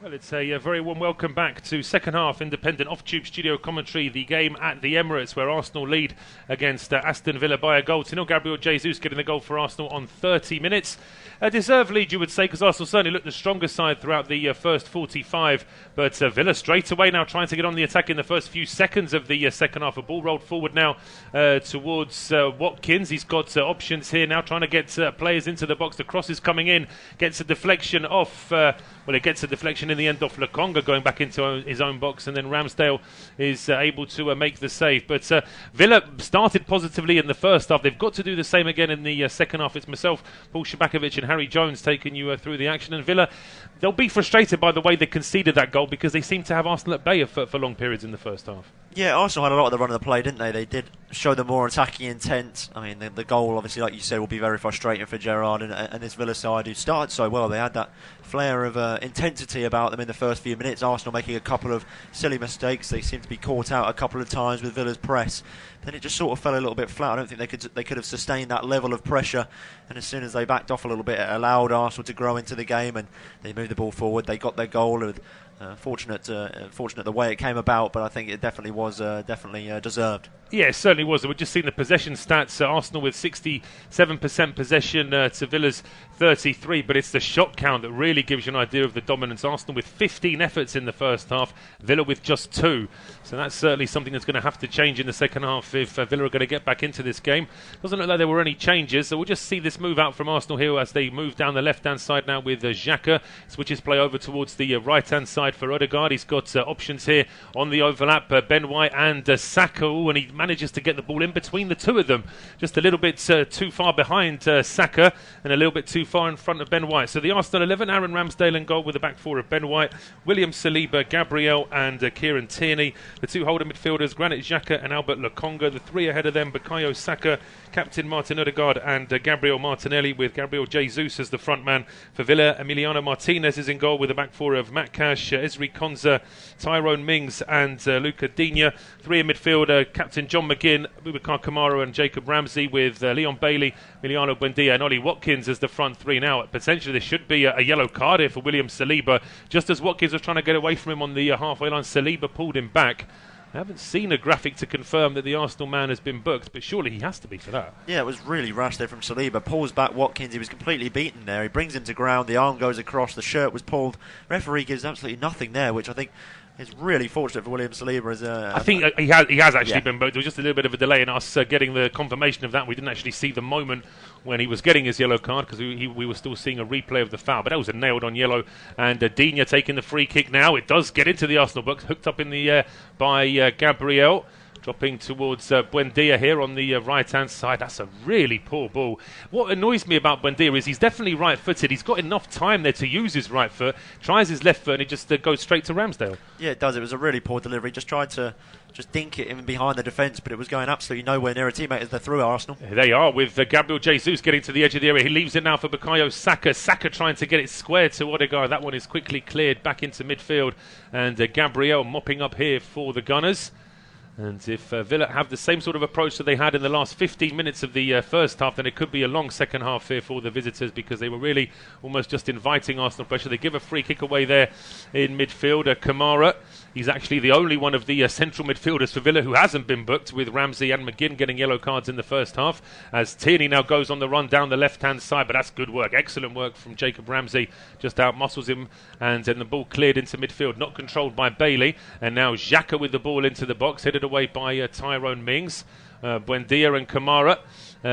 Well, it's a very warm welcome back to second half independent off-tube studio commentary. The game at the Emirates where Arsenal lead against Aston Villa by a goal to nil. Gabriel Jesus getting the goal for Arsenal on 30 minutes. A deserved lead, you would say, because Arsenal certainly looked the stronger side throughout the first 45. But Villa straight away now trying to get on the attack in the first few seconds of the second half. A ball rolled forward now towards Watkins. He's got options here now, trying to get players into the box. The cross is coming in, gets a deflection off. It gets a deflection in the end off Lokonga going back into his own box, and then Ramsdale is able to make the save. But Villa started positively in the first half. They've got to do the same again in the second half. It's myself, Paul Szczerbakowicz and Harry Jones taking you through the action. And Villa, they'll be frustrated by the way they conceded that goal because they seem to have Arsenal at bay for long periods in the first half. Yeah, Arsenal had a lot of the run of the play, didn't they? They did show the more attacking intent. I mean, the goal, obviously, like you said, will be very frustrating for Gerrard and this Villa side who started so well. They had that flare of intensity about them in the first few minutes. Arsenal making a couple of silly mistakes. They seemed to be caught out a couple of times with Villa's press. Then it just sort of fell a little bit flat. I don't think they could have sustained that level of pressure. And as soon as they backed off a little bit, it allowed Arsenal to grow into the game, and they moved the ball forward. They got their goal. Fortunate the way it came about, but I think it definitely was deserved. Yeah, it certainly was. We've just seen the possession stats. Arsenal with 67% possession to Villa's 33, but it's the shot count that really gives you an idea of the dominance. Arsenal with 15 efforts in the first half, Villa with just 2. So that's certainly something that's going to have to change in the second half if Villa are going to get back into this game. Doesn't look like there were any changes, so we'll just see this move out from Arsenal here as they move down the left-hand side now with Xhaka. Switches play over towards the right-hand side for Odegaard. He's got options here on the overlap, Ben White and Saka, and he manages to get the ball in between the two of them. Just a little bit too far behind Saka and a little bit too far in front of Ben White. So the Arsenal 11, Aaron Ramsdale in goal with the back four of Ben White, William Saliba, Gabriel and Kieran Tierney. The two holding midfielders, Granit Xhaka and Albert Lokonga. The three ahead of them, Bukayo Saka, captain Martin Odegaard and Gabriel Martinelli, with Gabriel Jesus as the front man for Villa. Emiliano Martinez is in goal with the back four of Matt Cash, Ezri Konsa, Tyrone Mings and Luca Digne. Three in midfield, captain John McGinn, Boubacar Kamara and Jacob Ramsey, with Leon Bailey, Emiliano Buendia and Ollie Watkins as the front three. Now, potentially this should be a yellow card here for William Saliba. Just as Watkins was trying to get away from him on the halfway line, Saliba pulled him back. I haven't seen a graphic to confirm that the Arsenal man has been booked, but surely he has to be for that. Yeah, it was really rash there from Saliba. Pulls back Watkins. He was completely beaten there. He brings him to ground. The arm goes across. The shirt was pulled. Referee gives absolutely nothing there, which I think is really fortunate for William Saliba. I think he has actually been booked. There was just a little bit of a delay in us getting the confirmation of that. We didn't actually see the moment when he was getting his yellow card because we were still seeing a replay of the foul. But that was a nailed-on yellow. And Digne taking the free kick now. It does get into the Arsenal box, hooked up in the air by Gabriel. Dropping towards Buendia here on the right-hand side. That's a really poor ball. What annoys me about Buendia is he's definitely right-footed. He's got enough time there to use his right foot. Tries his left foot and it just goes straight to Ramsdale. Yeah, it does. It was a really poor delivery. Just tried to dink it in behind the defence, but it was going absolutely nowhere near a teammate as they're through Arsenal. Here they are with Gabriel Jesus getting to the edge of the area. He leaves it now for Bukayo Saka. Saka trying to get it square to Odegaard. That one is quickly cleared back into midfield. And Gabriel mopping up here for the Gunners. And if Villa have the same sort of approach that they had in the last 15 minutes of the first half, then it could be a long second half here for the visitors, because they were really almost just inviting Arsenal pressure. They give a free kick away there in midfield. Kamara, he's actually the only one of the central midfielders for Villa who hasn't been booked, with Ramsey and McGinn getting yellow cards in the first half, as Tierney now goes on the run down the left-hand side. But that's good work, excellent work from Jacob Ramsey, just out-muscles him, and then the ball cleared into midfield, not controlled by Bailey. And now Xhaka with the ball into the box, headed away by Tyrone Mings. Buendia and Kamara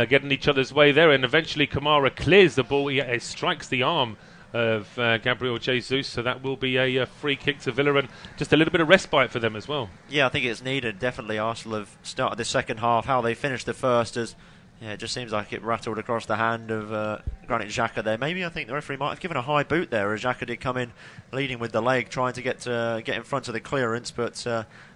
getting each other's way there, and eventually Kamara clears the ball. It strikes the arm of Gabriel Jesus, so that will be a free kick to Villa, and just a little bit of respite for them as well. Yeah, I think it's needed. Definitely Arsenal have started the second half. How they finished the first is, it just seems like it rattled across the hand of Granit Xhaka there. Maybe I think the referee might have given a high boot there, as Xhaka did come in leading with the leg, trying to get in front of the clearance, but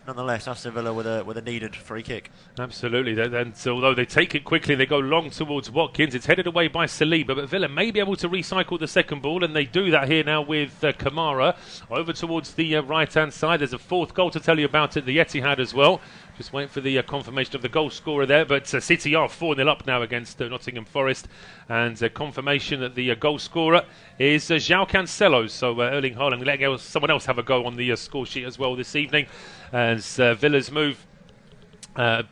nonetheless, Aston Villa with a needed free kick. Absolutely. And so, although they take it quickly, they go long towards Watkins. It's headed away by Saliba, but Villa may be able to recycle the second ball, and they do that here now with Kamara over towards the right-hand side. There's a fourth goal to tell you about at the Etihad as well. Just waiting for the confirmation of the goal scorer there, but City are 4-0 up now against Nottingham Forest, and confirmation that the goal scorer is João Cancelo. So Erling Haaland letting someone else have a go on the score sheet as well this evening, as Villa's move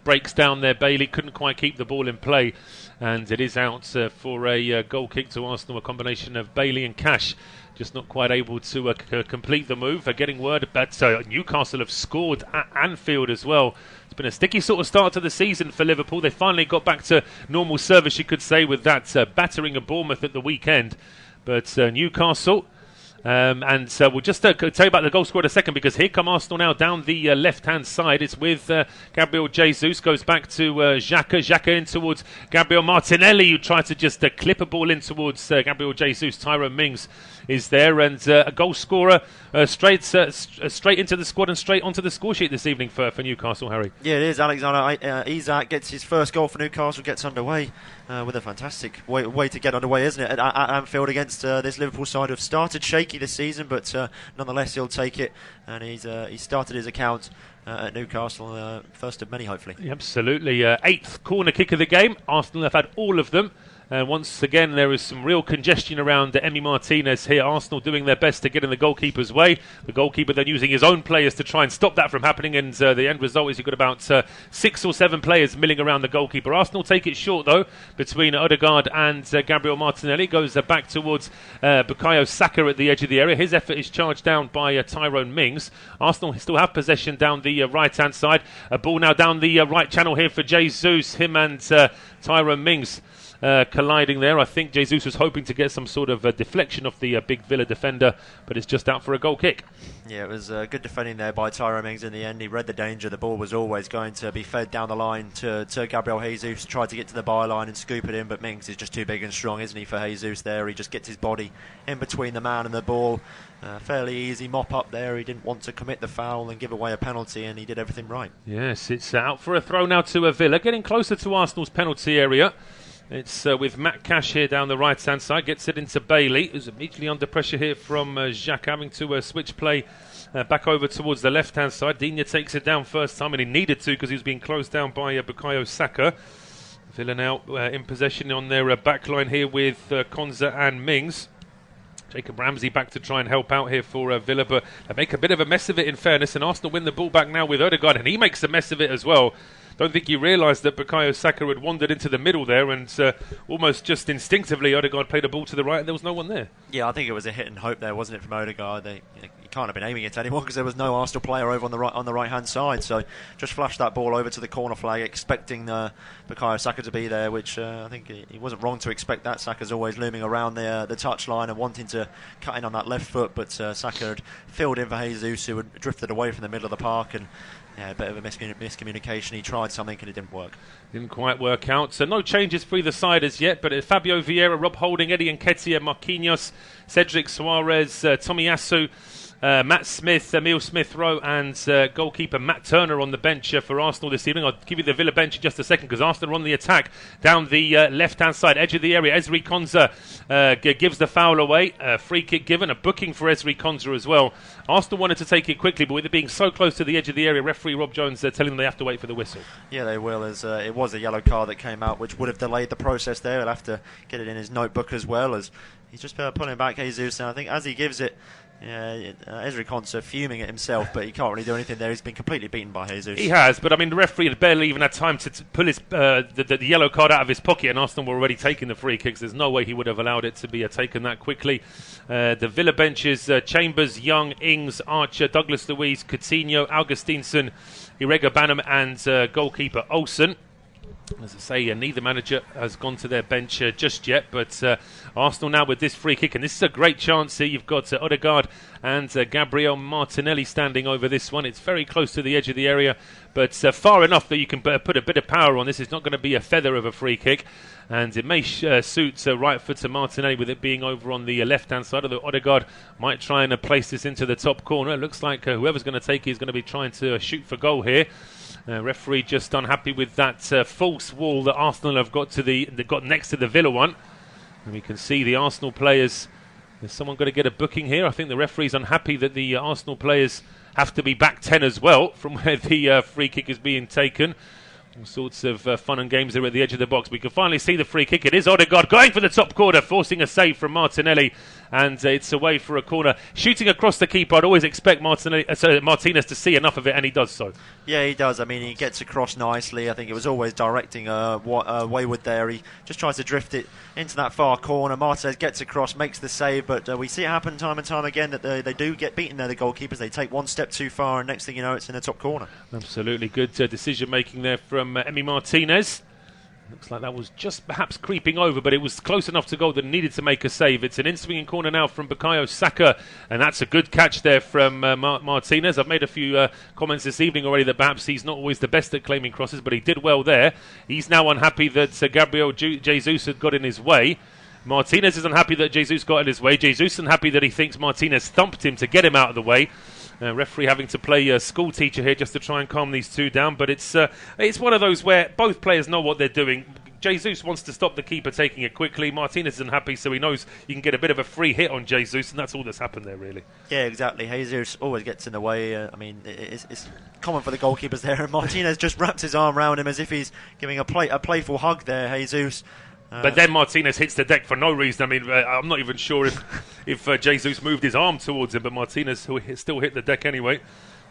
breaks down there. Bailey couldn't quite keep the ball in play, and it is out for a goal kick to Arsenal, a combination of Bailey and Cash. Just not quite able to complete the move. Getting word that Newcastle have scored at Anfield as well. It's been a sticky sort of start to the season for Liverpool. They finally got back to normal service, you could say, with that battering of Bournemouth at the weekend. But Newcastle... we'll just tell you about the goal scorer in a second, because here come Arsenal now down the left-hand side. It's with Gabriel Jesus, goes back to Xhaka in towards Gabriel Martinelli, who tried to just clip a ball in towards Gabriel Jesus. Tyrone Mings is there, and a goal scorer straight into the squad and straight onto the score sheet this evening for Newcastle, Harry. Yeah, it is. Alexander Isak gets his first goal for Newcastle, gets underway with a fantastic way to get underway, isn't it, at Anfield against this Liverpool side who have started shaky this season, but nonetheless he'll take it, and he started his account at Newcastle, first of many, hopefully. Absolutely. 8th corner kick of the game. Arsenal have had all of them. Once again, there is some real congestion around Emi Martinez here. Arsenal doing their best to get in the goalkeeper's way. The goalkeeper then using his own players to try and stop that from happening, and the end result is you've got about 6 or 7 players milling around the goalkeeper. Arsenal take it short, though, between Odegaard and Gabriel Martinelli. Goes back towards Bukayo Saka at the edge of the area. His effort is charged down by Tyrone Mings. Arsenal still have possession down the right-hand side. A ball now down the right channel here for Jesus. Him and Tyrone Mings colliding there. I think Jesus was hoping to get some sort of deflection off the big Villa defender, but it's just out for a goal kick. Yeah, it was good defending there by Tyrone Mings in the end. He read the danger. The ball was always going to be fed down the line to Gabriel Jesus. Tried to get to the byline and scoop it in, but Mings is just too big and strong, isn't he, for Jesus there. He just gets his body in between the man and the ball. Fairly easy mop up there. He didn't want to commit the foul and give away a penalty, and he did everything right. Yes, it's out for a throw now to Villa, getting closer to Arsenal's penalty area. It's with Matt Cash here down the right-hand side. Gets it into Bailey, who's immediately under pressure here from Jacques, having to switch play back over towards the left-hand side. Digne takes it down first time, and he needed to because he was being closed down by Bukayo Saka. Villa now in possession on their backline here with Konza and Mings. Jacob Ramsey back to try and help out here for Villa, but they make a bit of a mess of it in fairness, and Arsenal win the ball back now with Odegaard, and he makes a mess of it as well. Don't think he realised that Bukayo Saka had wandered into the middle there, and almost just instinctively Odegaard played a ball to the right and there was no one there. Yeah, I think it was a hit and hope there, wasn't it, from Odegaard? You can't have been aiming it anymore because there was no Arsenal player over on the right hand side, so just flashed that ball over to the corner flag, expecting Bukayo Saka to be there, which I think he wasn't wrong to expect that. Saka's always looming around the touchline and wanting to cut in on that left foot, but Saka had filled in for Jesus, who had drifted away from the middle of the park, and a bit of a miscommunication. He tried something and it didn't work. Didn't quite work out. So no changes for either side as yet, but Fabio Vieira, Rob Holding, Eddie Nketiah, Marquinhos, Cedric Suarez, Tomiyasu, Matt Smith, Emile Smith-Rowe, and goalkeeper Matt Turner on the bench for Arsenal this evening. I'll give you the Villa bench in just a second because Arsenal are on the attack down the left-hand side, edge of the area. Ezri Konsa gives the foul away. Free kick given, a booking for Ezri Konsa as well. Arsenal wanted to take it quickly, but with it being so close to the edge of the area, referee Rob Jones telling them they have to wait for the whistle. Yeah, they will, as it was a yellow card that came out, which would have delayed the process there. He'll have to get it in his notebook as well, as he's just pulling back Jesus, and I think as he gives it, Ezri Konsa fuming at himself, but he can't really do anything there. He's been completely beaten by Jesus. He has, but I mean the referee had barely even had time to pull his the yellow card out of his pocket, and Arsenal were already taking the free kicks. There's no way he would have allowed it to be taken that quickly. The Villa benches: Chambers, Young, Ings, Archer, Douglas Luiz, Coutinho, Augustinsson, Irega Banham, and goalkeeper Olsen. As I say, neither manager has gone to their bench just yet, but Arsenal now with this free kick, and this is a great chance here. You've got Odegaard and Gabriel Martinelli standing over this one. It's very close to the edge of the area, but far enough that you can put a bit of power on this. It's not going to be a feather of a free kick, and it may suit right footer Martinelli with it being over on the left-hand side, although Odegaard might try and place this into the top corner. It looks like whoever's going to take it is going to be trying to shoot for goal here. Referee just unhappy with that false wall that Arsenal have got next to the Villa one, and we can see the Arsenal players Is someone going to get a booking here? I think the referee's unhappy that the Arsenal players have to be back 10 as well from where the free kick is being taken. All sorts of fun and games there at the edge of the box. We can finally see the free kick. It is Odegaard going for the top corner, forcing a save from Martinelli, and it's away for a corner. Shooting across the keeper, I'd always expect Martinez to see enough of it, and he does so. Yeah, he does. I mean, he gets across nicely. I think it was always directing wayward there. He just tries to drift it into that far corner. Martinez gets across, makes the save, but we see it happen time and time again that they do get beaten there, the goalkeepers. They take one step too far, and next thing you know, it's in the top corner. Absolutely good decision-making there from Emi Martinez. Looks like that was just perhaps creeping over, but it was close enough to goal that needed to make a save. It's an in-swinging corner now from Bukayo Saka, and that's a good catch there from Martinez. I've made a few comments this evening already that perhaps he's not always the best at claiming crosses, but he did well there. He's now unhappy that Gabriel Jesus had got in his way. Martinez is unhappy that Jesus got in his way. Jesus is unhappy that he thinks Martinez thumped him to get him out of the way. Referee having to play school teacher here just to try and calm these two down, but it's one of those where both players know what they're doing. Jesus wants to stop the keeper taking it quickly. Martinez is unhappy, so he knows you can get a bit of a free hit on Jesus, and that's all that's happened there, really. Yeah, exactly. Jesus always gets in the way. I mean, it's common for the goalkeepers there, and Martinez just wraps his arm around him as if he's giving a playful hug there, Jesus. But then Martinez hits the deck for no reason. I mean, I'm not even sure if Jesus moved his arm towards him, but Martinez still hit the deck anyway.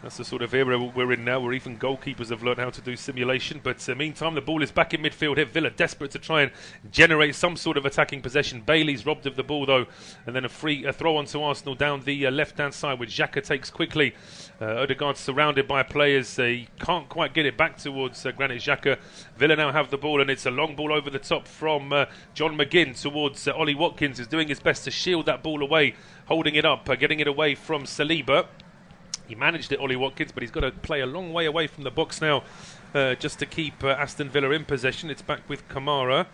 That's the sort of era we're in now, where even goalkeepers have learned how to do simulation. But meantime, the ball is back in midfield here. Villa desperate to try and generate some sort of attacking possession. Bailey's robbed of the ball, though, and then a throw on to Arsenal down the left-hand side, which Xhaka takes quickly. Odegaard surrounded by players. He can't quite get it back towards Granit Xhaka. Villa now have the ball, and it's a long ball over the top from John McGinn towards Ollie Watkins, who's doing his best to shield that ball away, holding it up, getting it away from Saliba. He managed it, Ollie Watkins, but he's got to play a long way away from the box now just to keep Aston Villa in possession. It's back with Kamara.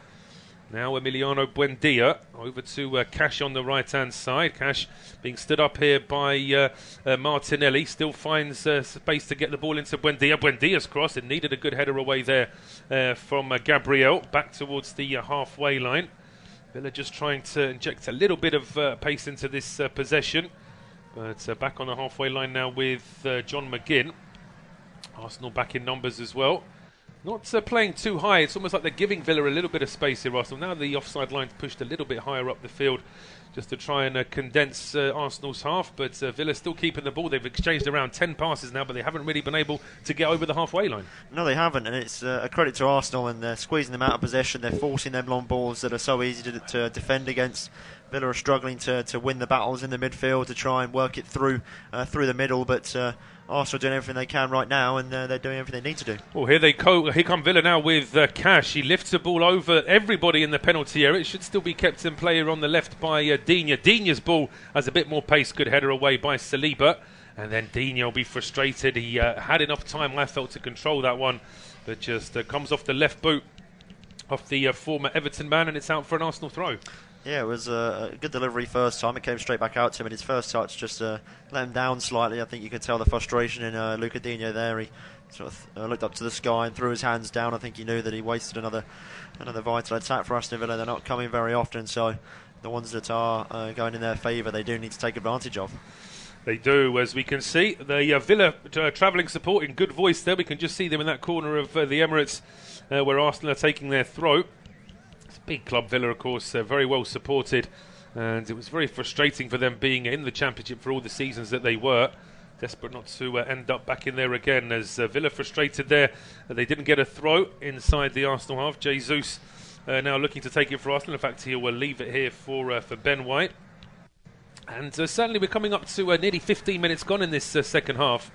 Now Emiliano Buendia over to Cash on the right-hand side. Cash being stood up here by Martinelli. Still finds space to get the ball into Buendia. Buendia's cross. It needed a good header away there from Gabriel. Back towards the halfway line. Villa just trying to inject a little bit of pace into this possession. But back on the halfway line now with John McGinn. Arsenal back in numbers as well. Not playing too high. It's almost like they're giving Villa a little bit of space here, Arsenal. Now the offside line's pushed a little bit higher up the field just to try and condense Arsenal's half. But Villa still keeping the ball. They've exchanged around 10 passes now, but they haven't really been able to get over the halfway line. No, they haven't, and it's a credit to Arsenal, and they're squeezing them out of possession. They're forcing them long balls that are so easy to defend against. Villa are struggling to win the battles in the midfield, to try and work it through the middle, but Arsenal are doing everything they can right now, and they're doing everything they need to do. Well, here come Villa now with Cash. He lifts the ball over everybody in the penalty area. It should still be kept in play on the left by Digne. Digne's ball has a bit more pace, good header away by Saliba, and then Digne will be frustrated. He had enough time, I felt, to control that one, but just comes off the left boot off the former Everton man, and it's out for an Arsenal throw. Yeah, it was a good delivery first time. It came straight back out to him, and his first touch just let him down slightly. I think you could tell the frustration in Luca Digne there. He sort of looked up to the sky and threw his hands down. I think he knew that he wasted another vital attack for Aston Villa. They're not coming very often, so the ones that are going in their favour, they do need to take advantage of. They do, as we can see. The Villa travelling support in good voice there. We can just see them in that corner of the Emirates where Arsenal are taking their throw. Big club Villa, of course, very well supported, and it was very frustrating for them being in the Championship for all the seasons that they were. Desperate not to end up back in there again, as Villa frustrated there. They didn't get a throw inside the Arsenal half. Jesus now looking to take it for Arsenal. In fact, he will leave it here for Ben White. And certainly we're coming up to nearly 15 minutes gone in this second half.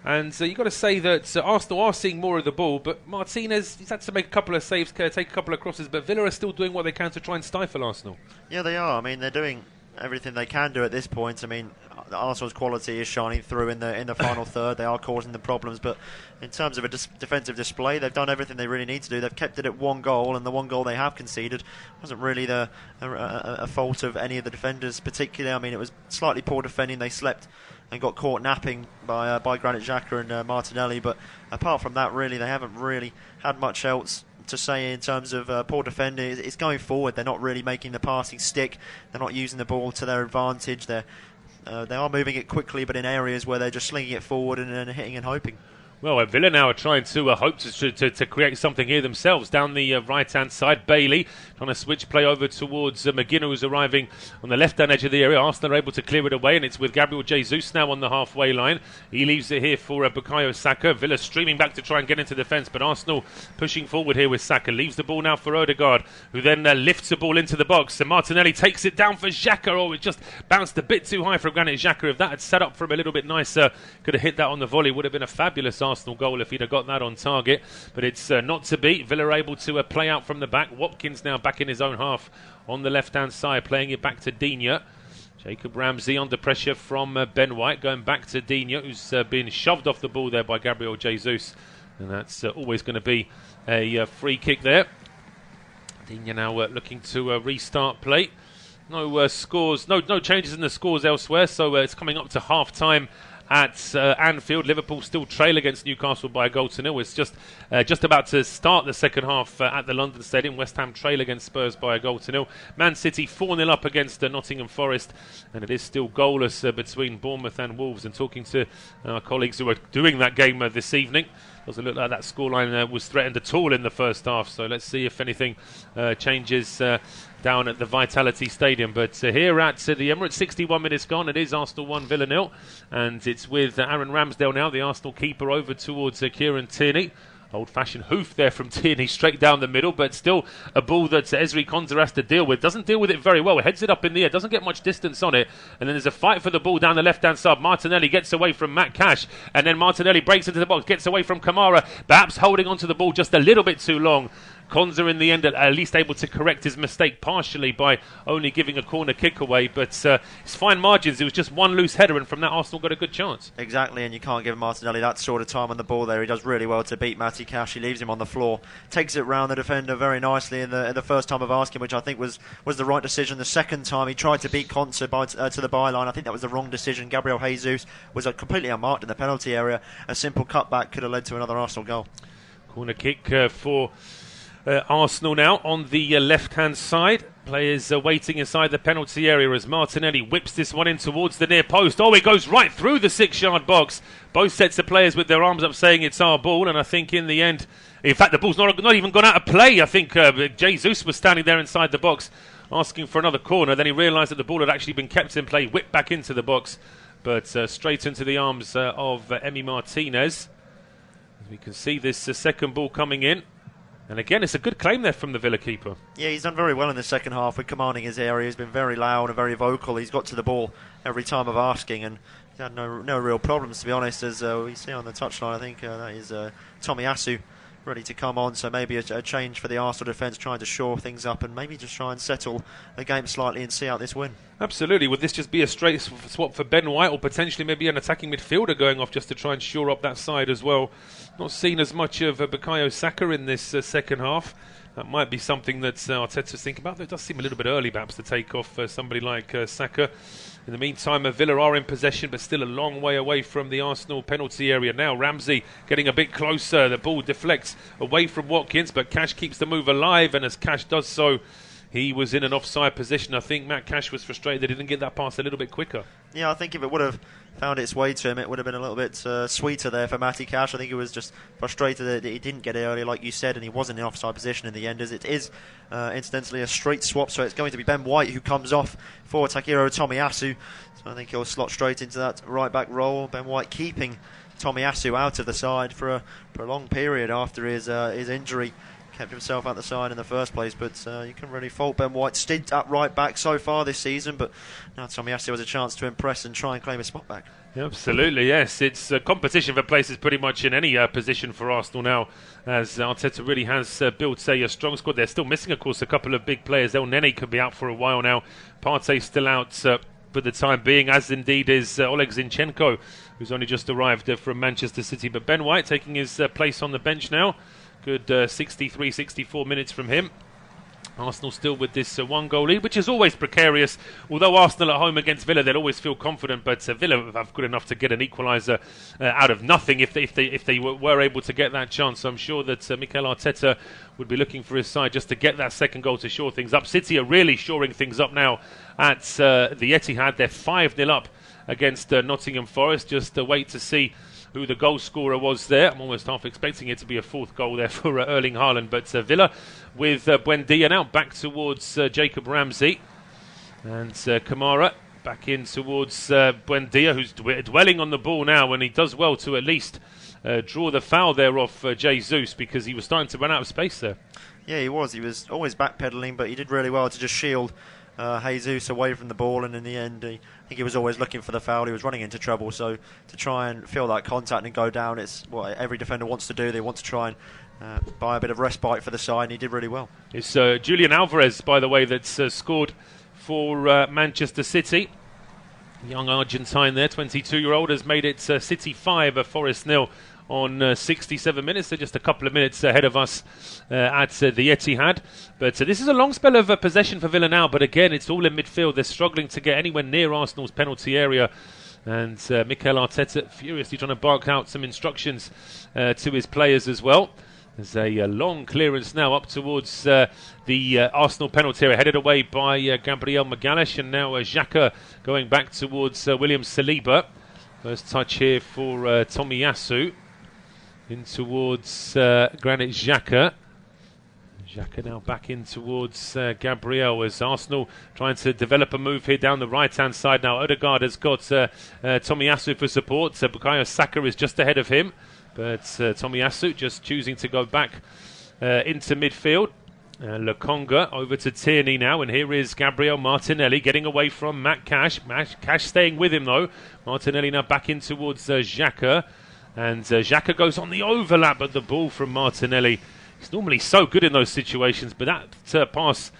And you've got to say that Arsenal are seeing more of the ball, but Martinez, he's had to make a couple of saves, take a couple of crosses, but Villa are still doing what they can to try and stifle Arsenal. Yeah, they are. I mean, they're doing everything they can do at this point. I mean, Arsenal's quality is shining through in the final third. They are causing the problems, but in terms of a defensive display, they've done everything they really need to do. They've kept it at one goal, and the one goal they have conceded wasn't really a fault of any of the defenders particularly. I mean, it was slightly poor defending. They slept and got caught napping by Granit Xhaka and Martinelli, but apart from that, really, they haven't really had much else to say in terms of poor defending. It's going forward. They're not really making the passing stick. They're not using the ball to their advantage. They are moving it quickly, but in areas where they're just slinging it forward and hitting and hoping. Well, Villa now are trying to hope to create something here themselves. Down the right-hand side, Bailey trying to switch play over towards McGinnis, who's arriving on the left-hand edge of the area. Arsenal are able to clear it away, and it's with Gabriel Jesus now on the halfway line. He leaves it here for Bukayo Saka. Villa streaming back to try and get into defence, but Arsenal pushing forward here with Saka. Leaves the ball now for Odegaard, who then lifts the ball into the box. And Martinelli takes it down for Xhaka. Oh, it just bounced a bit too high for Granit Xhaka. If that had set up for him a little bit nicer, could have hit that on the volley. Would have been a fabulous Arsenal goal if he'd have got that on target, but it's not to be. Villa are able to play out from the back. Watkins now back in his own half on the left-hand side, playing it back to Digne. Jacob Ramsey under pressure from Ben White, going back to Digne, who's been shoved off the ball there by Gabriel Jesus, and that's always going to be a free kick there. Digne now looking to restart play. No scores, no changes in the scores elsewhere, so it's coming up to half-time at Anfield. Liverpool still trail against Newcastle by a goal to nil. It's just about to start the second half at the London Stadium. West Ham trail against Spurs by a goal to nil. Man City 4-0 up against Nottingham Forest, and it is still goalless between Bournemouth and Wolves. And talking to our colleagues who are doing that game this evening, doesn't look like that scoreline was threatened at all in the first half. So let's see if anything changes down at the Vitality Stadium. But here at the Emirates, 61 minutes gone. It is Arsenal 1, Villa 0. And it's with Aaron Ramsdale now, the Arsenal keeper, over towards Kieran Tierney. Old-fashioned hoof there from Tierney straight down the middle, but still a ball that Ezri Konsa has to deal with. Doesn't deal with it very well. Heads it up in the air. Doesn't get much distance on it. And then there's a fight for the ball down the left-hand side. Martinelli gets away from Matt Cash. And then Martinelli breaks into the box, gets away from Kamara, perhaps holding onto the ball just a little bit too long. Konsa in the end at least able to correct his mistake partially by only giving a corner kick away, but it's fine margins. It was just one loose header, and from that Arsenal got a good chance. Exactly, and you can't give Martinelli that sort of time on the ball there. He does really well to beat Matty Cash. He leaves him on the floor, takes it round the defender very nicely in the first time of asking, which I think was the right decision. The second time he tried to beat Konsa to the byline. I think that was the wrong decision. Gabriel Jesus was completely unmarked in the penalty area. A simple cutback could have led to another Arsenal goal. Corner kick for Arsenal now on the left-hand side. Players waiting inside the penalty area as Martinelli whips this one in towards the near post. Oh, it goes right through the 6-yard box. Both sets of players with their arms up saying it's our ball, and I think in the end, in fact, the ball's not even gone out of play. I think Jesus was standing there inside the box asking for another corner. Then he realised that the ball had actually been kept in play, whipped back into the box, but straight into the arms of Emi Martinez. As we can see this second ball coming in. And again, it's a good claim there from the Villa keeper. Yeah, he's done very well in the second half with commanding his area. He's been very loud and very vocal. He's got to the ball every time of asking, and he's had no real problems, to be honest. As we see on the touchline, I think that is Tomiyasu ready to come on. So maybe a change for the Arsenal defence, trying to shore things up and maybe just try and settle the game slightly and see out this win. Absolutely. Would this just be a straight swap for Ben White, or potentially maybe an attacking midfielder going off just to try and shore up that side as well? Not seen as much of Bukayo Saka in this second half. That might be something that Arteta's thinking about. It does seem a little bit early perhaps to take off somebody like Saka. In the meantime, Villa are in possession, but still a long way away from the Arsenal penalty area. Now Ramsey getting a bit closer. The ball deflects away from Watkins, but Cash keeps the move alive, and as Cash does so, he was in an offside position. I think Matt Cash was frustrated that he didn't get that pass a little bit quicker. Yeah, I think if it would have found its way to him, it would have been a little bit sweeter there for Matty Cash. I think he was just frustrated that he didn't get it earlier, like you said, and he was in an offside position in the end, as it is incidentally a straight swap, so it's going to be Ben White who comes off for Takehiro Tomiyasu. So I think he'll slot straight into that right-back role. Ben White keeping Tomiyasu out of the side for a prolonged period after his injury. Kept himself out the side in the first place, but you can really fault Ben White's stint at right back so far this season, but now Tomiyasu has a chance to impress and try and claim his spot back. Yeah, absolutely, yes. It's a competition for places pretty much in any position for Arsenal now, as Arteta really has built a strong squad. They're still missing, of course, a couple of big players. El Nene could be out for a while now. Partey's still out for the time being, as indeed is Oleg Zinchenko, who's only just arrived from Manchester City. But Ben White taking his place on the bench now. Good 63, 64 minutes from him. Arsenal still with this one goal lead, which is always precarious. Although Arsenal at home against Villa, they'll always feel confident, but Villa have good enough to get an equaliser out of nothing if they were able to get that chance. So I'm sure that Mikel Arteta would be looking for his side just to get that second goal to shore things up. City are really shoring things up now at the Etihad. They're 5-0 up against Nottingham Forest. Just wait to see who the goal scorer was there. I'm almost half expecting it to be a fourth goal there for Erling Haaland. But Villa with Buendia now back towards Jacob Ramsey. And Kamara back in towards Buendia, who's dwelling on the ball now, and he does well to at least draw the foul there off Jesus, because he was starting to run out of space there. Yeah, he was. He was always backpedaling, but he did really well to just shield Jesus away from the ball, and in the end I think he was always looking for the foul. He was running into trouble, so to try and feel that contact and go down, it's what every defender wants to do. They want to try and buy a bit of respite for the side, and he did really well. It's Julian Alvarez, by the way, that's scored for Manchester City. Young Argentine there, 22-year-old, has made it City 5, Forest 0 on 67 minutes. They're just a couple of minutes ahead of us at the Etihad. But this is a long spell of possession for Villa now, but again, it's all in midfield. They're struggling to get anywhere near Arsenal's penalty area. And Mikel Arteta furiously trying to bark out some instructions to his players as well. There's a long clearance now up towards the Arsenal penalty area, headed away by Gabriel Martinelli, and now Xhaka going back towards William Saliba. First touch here for Tomiyasu. In towards Granit Xhaka. Xhaka now back in towards Gabriel, as Arsenal trying to develop a move here down the right-hand side. Now Odegaard has got Tomiyasu for support. Bukayo Saka is just ahead of him, but Tomiyasu just choosing to go back into midfield. Lokonga over to Tierney now, and here is Gabriel Martinelli getting away from Matt Cash. Cash staying with him though. Martinelli now back in towards Xhaka. And Xhaka goes on the overlap, but the ball from Martinelli. He's normally so good in those situations, but that pass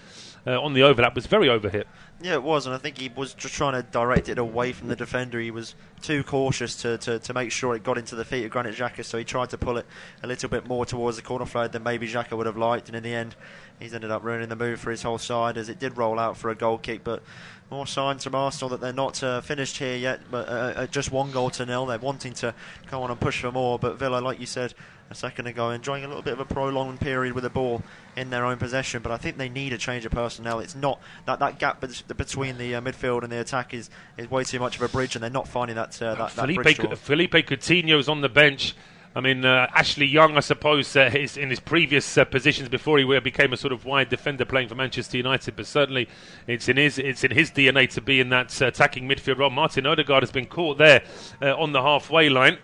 on the overlap was very overhit. Yeah, it was, and I think he was just trying to direct it away from the defender. He was too cautious to make sure it got into the feet of Granit Xhaka, so he tried to pull it a little bit more towards the corner flag than maybe Xhaka would have liked, and in the end he's ended up ruining the move for his whole side, as it did roll out for a goal kick. But more signs from Arsenal that they're not finished here yet, but just 1-0. They're wanting to go on and push for more, but Villa, like you said a second ago, enjoying a little bit of a prolonged period with the ball in their own possession. But I think they need a change of personnel. It's not that gap between the midfield and the attack is way too much of a bridge, and they're not finding that bridge. Felipe Coutinho's on the bench. I mean, Ashley Young, I suppose, is in his previous positions before he became a sort of wide defender playing for Manchester United, but certainly it's in his DNA to be in that attacking midfield role. Martin Odegaard has been caught there on the halfway line,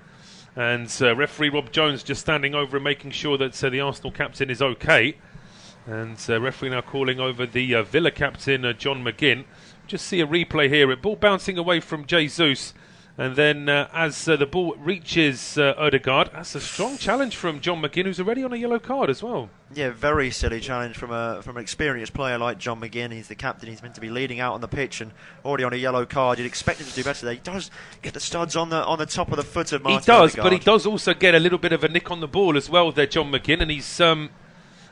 and referee Rob Jones just standing over and making sure that the Arsenal captain is okay. And referee now calling over the Villa captain, John McGinn. Just see a replay here. Ball bouncing away from Jesus. And then as the ball reaches Odegaard, that's a strong challenge from John McGinn, who's already on a yellow card as well. Yeah, very silly challenge from an experienced player like John McGinn. He's the captain. He's meant to be leading out on the pitch, and already on a yellow card. You'd expect him to do better there. He does get the studs on the top of the foot of Martin Odegaard. He does, but he does also get a little bit of a nick on the ball as well there, John McGinn, and he's...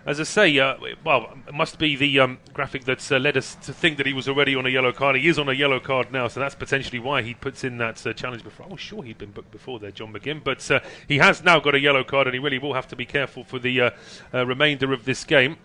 as I say, well, it must be the graphic that's led us to think that he was already on a yellow card. He is on a yellow card now, so that's potentially why he puts in that challenge before. Oh, sure, he'd been booked before there, John McGinn, but he has now got a yellow card, and he really will have to be careful for the remainder of this game.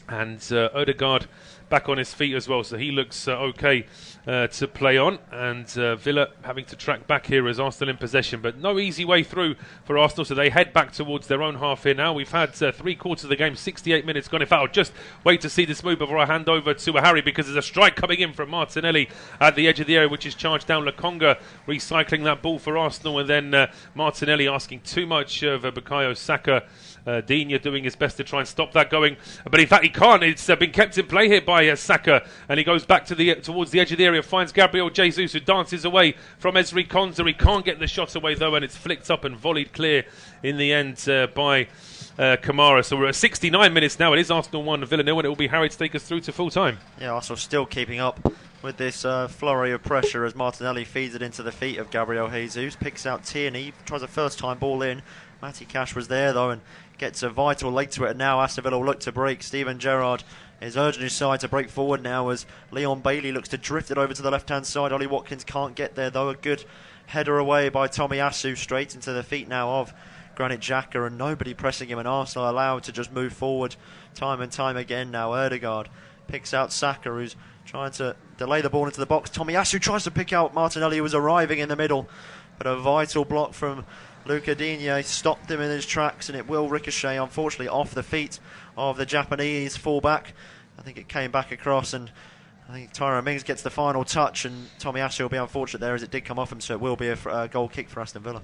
And Odegaard back on his feet as well, so he looks okay to play on. And Villa having to track back here as Arsenal in possession, but no easy way through for Arsenal, so they head back towards their own half here now. We've had 3/4 of the game, 68 minutes gone. In fact, I'll just wait to see this move before I hand over to Harry, because there's a strike coming in from Martinelli at the edge of the area, which is charged down. Lokonga recycling that ball for Arsenal, and then Martinelli asking too much of Bukayo Saka. Digne doing his best to try and stop that going, but in fact he can't. It's been kept in play here by Saka, and he goes back to towards the edge of the area, finds Gabriel Jesus, who dances away from Ezri Konsa. He can't get the shot away though, and it's flicked up and volleyed clear in the end by Kamara. So we're at 69 minutes now. It is Arsenal 1, Villa 0, and it will be Harry to take us through to full time. Yeah, Arsenal still keeping up with this flurry of pressure as Martinelli feeds it into the feet of Gabriel Jesus, picks out Tierney, tries a first time ball in. Matty Cash was there though and gets a vital leg to it, and now Aston Villa will look to break. Steven Gerrard is urging his side to break forward now as Leon Bailey looks to drift it over to the left-hand side. Ollie Watkins can't get there though. A good header away by Tomiyasu straight into the feet now of Granit Xhaka, and nobody pressing him, and Arsenal allowed to just move forward time and time again now. Ødegaard picks out Saka, who's trying to delay the ball into the box. Tomiyasu tries to pick out Martinelli, who was arriving in the middle, but a vital block from Luca Digne stopped him in his tracks, and it will ricochet, unfortunately, off the feet of the Japanese fullback. I think it came back across, and I think Tyrone Mings gets the final touch, and Tomiyasu will be unfortunate there as it did come off him, so it will be a goal kick for Aston Villa.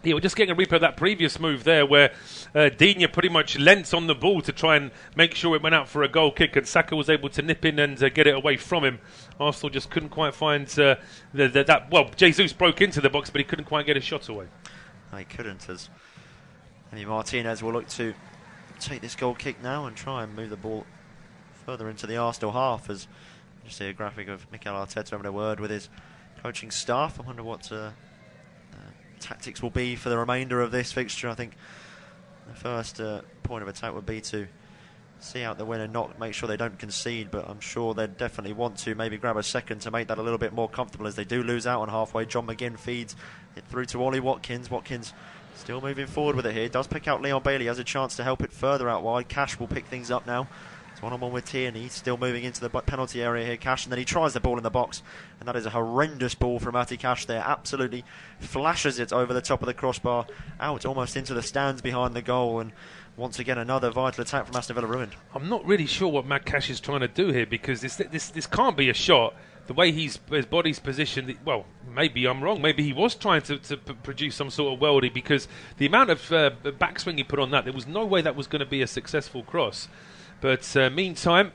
Yeah, we're just getting a replay of that previous move there where Digne pretty much leant on the ball to try and make sure it went out for a goal kick, and Saka was able to nip in and get it away from him. Arsenal just couldn't quite find that. Well, Jesus broke into the box, but he couldn't quite get his shot away. No, he couldn't, as Martinez will look to take this goal kick now and try and move the ball further into the Arsenal half, as you see a graphic of Mikel Arteta having a word with his coaching staff. I wonder what tactics will be for the remainder of this fixture. I think the first point of attack would be to see out the win and not make sure they don't concede, but I'm sure they'd definitely want to maybe grab a second to make that a little bit more comfortable as they do lose out on halfway. John McGinn feeds it through to Ollie Watkins. Watkins still moving forward with it here, does pick out Leon Bailey, has a chance to help it further out wide. Cash will pick things up now. It's one-on-one with Tierney, still moving into the penalty area here, Cash, and then he tries the ball in the box, and that is a horrendous ball from Matty Cash there. Absolutely flashes it over the top of the crossbar, out almost into the stands behind the goal, and once again another vital attack from Aston Villa ruined. I'm not really sure what Matt Cash is trying to do here, because this can't be a shot. The way his body's positioned, well, maybe I'm wrong. Maybe he was trying to produce some sort of weldy, because the amount of backswing he put on that, there was no way that was going to be a successful cross. But meantime,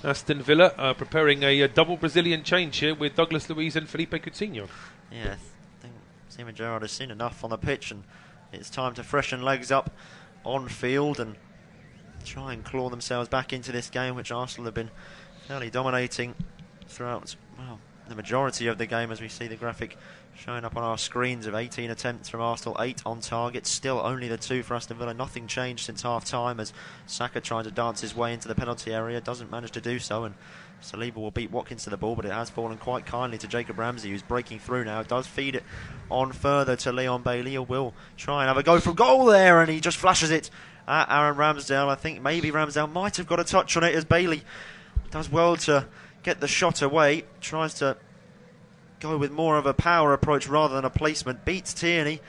Aston Villa are preparing a double Brazilian change here with Douglas Luiz and Felipe Coutinho. Yeah, I think Steven Gerrard has seen enough on the pitch, and it's time to freshen legs up on field and try and claw themselves back into this game, which Arsenal have been fairly dominating throughout, well, the majority of the game, as we see the graphic showing up on our screens of 18 attempts from Arsenal, 8 on target, still only the 2 for Aston Villa. Nothing changed since half-time as Saka trying to dance his way into the penalty area, doesn't manage to do so, and Saliba will beat Watkins to the ball, but it has fallen quite kindly to Jacob Ramsey, who's breaking through now, does feed it on further to Leon Bailey, who will try and have a go from goal there, and he just flashes it at Aaron Ramsdale. I think maybe Ramsdale might have got a touch on it, as Bailey does well to get the shot away, tries to go with more of a power approach rather than a placement, beats Tierney,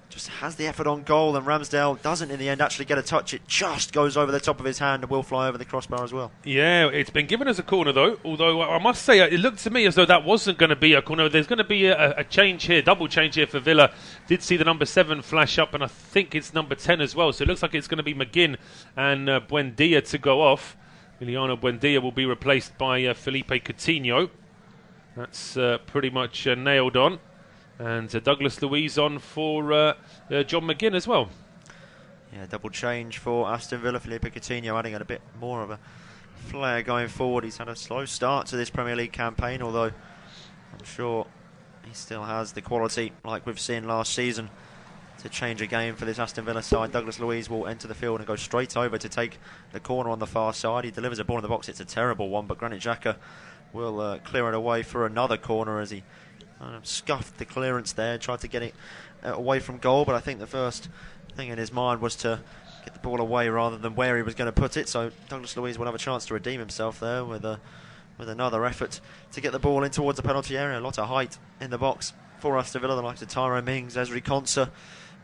just has the effort on goal, and Ramsdale doesn't in the end actually get a touch. It just goes over the top of his hand and will fly over the crossbar as well. Yeah, it's been given as a corner though, although I must say it looked to me as though that wasn't going to be a corner. There's going to be a change here, double change here for Villa. Did see the number 7 flash up, and I think it's number 10 as well, so it looks like it's going to be McGinn and Buendia to go off. Emiliano Buendia will be replaced by Felipe Coutinho. That's pretty much nailed on. And Douglas Luiz on for John McGinn as well. Yeah, double change for Aston Villa. Felipe Coutinho adding a bit more of a flair going forward. He's had a slow start to this Premier League campaign, although I'm sure he still has the quality, like we've seen last season, to change a game for this Aston Villa side. Douglas Luiz will enter the field and go straight over to take the corner on the far side. He delivers a ball in the box. It's a terrible one, but Granit Xhaka will clear it away for another corner as he scuffed the clearance there, tried to get it away from goal, but I think the first thing in his mind was to get the ball away rather than where he was going to put it, so Douglas Luiz will have a chance to redeem himself there with another effort to get the ball in towards the penalty area. A lot of height in the box for Aston Villa, the likes of Tyrone Mings, Ezri Konsa,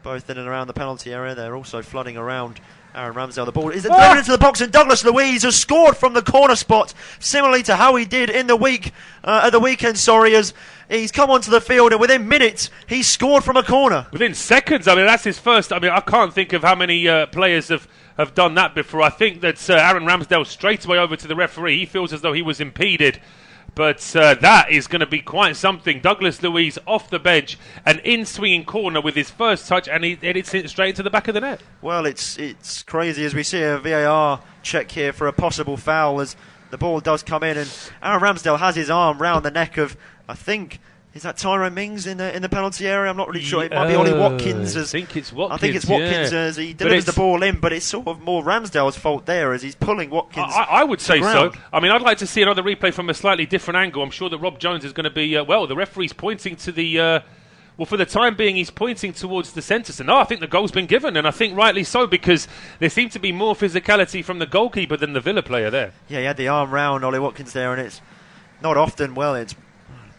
both in and around the penalty area. They're also flooding around Aaron Ramsdale. The ball is delivered into the box, and Douglas Luiz has scored from the corner spot, similarly to how he did in the weekend. As he's come onto the field, and within minutes he's scored from a corner. Within seconds, I mean, that's his first. I mean, I can't think of how many players have done that before. I think that Aaron Ramsdale straight away over to the referee. He feels as though he was impeded. But that is going to be quite something. Douglas Luiz off the bench, an in-swinging corner with his first touch, and it's it straight into the back of the net. Well, it's crazy as we see a VAR check here for a possible foul as the ball does come in, and Aaron Ramsdale has his arm round the neck of, I think, Is that Tyrone Mings in the penalty area? I'm not really sure. It might be Ollie Watkins. I think it's Watkins. I think it's Watkins as he delivers the ball in, but it's sort of more Ramsdale's fault there as he's pulling Watkins. I would say so. I mean, I'd like to see another replay from a slightly different angle. I'm sure that Rob Jones is going to be, the referee's pointing to the... for the time being, he's pointing towards the centre. So, no, I think the goal's been given, and I think rightly so, because there seemed to be more physicality from the goalkeeper than the Villa player there. Yeah, he had the arm round Ollie Watkins there, and it's not often, it's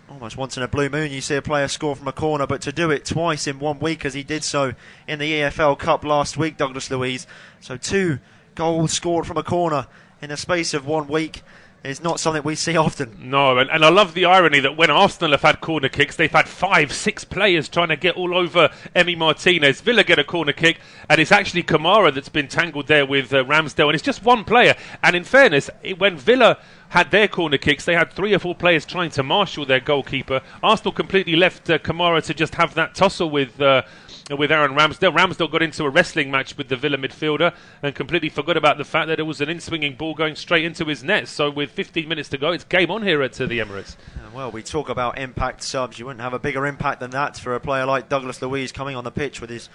almost once in a blue moon you see a player score from a corner, but to do it twice in 1 week as he did so in the EFL Cup last week, Douglas Luiz. So 2 goals scored from a corner in the space of 1 week is not something we see often. No, and I love the irony that when Arsenal have had corner kicks, they've had 5-6 players trying to get all over Emi Martinez. Villa get a corner kick, and it's actually Kamara that's been tangled there with Ramsdale, and it's just one player. And in fairness, when Villa had their corner kicks, they had 3 or 4 players trying to marshal their goalkeeper. Arsenal completely left Kamara to just have that tussle with Aaron Ramsdale. Ramsdale got into a wrestling match with the Villa midfielder and completely forgot about the fact that it was an in-swinging ball going straight into his net. So with 15 minutes to go, it's game on here at the Emirates. Well, we talk about impact subs. You wouldn't have a bigger impact than that for a player like Douglas Luiz coming on the pitch with his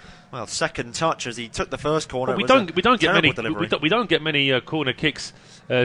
second touch as he took the first corner. Well, we don't get many corner kicks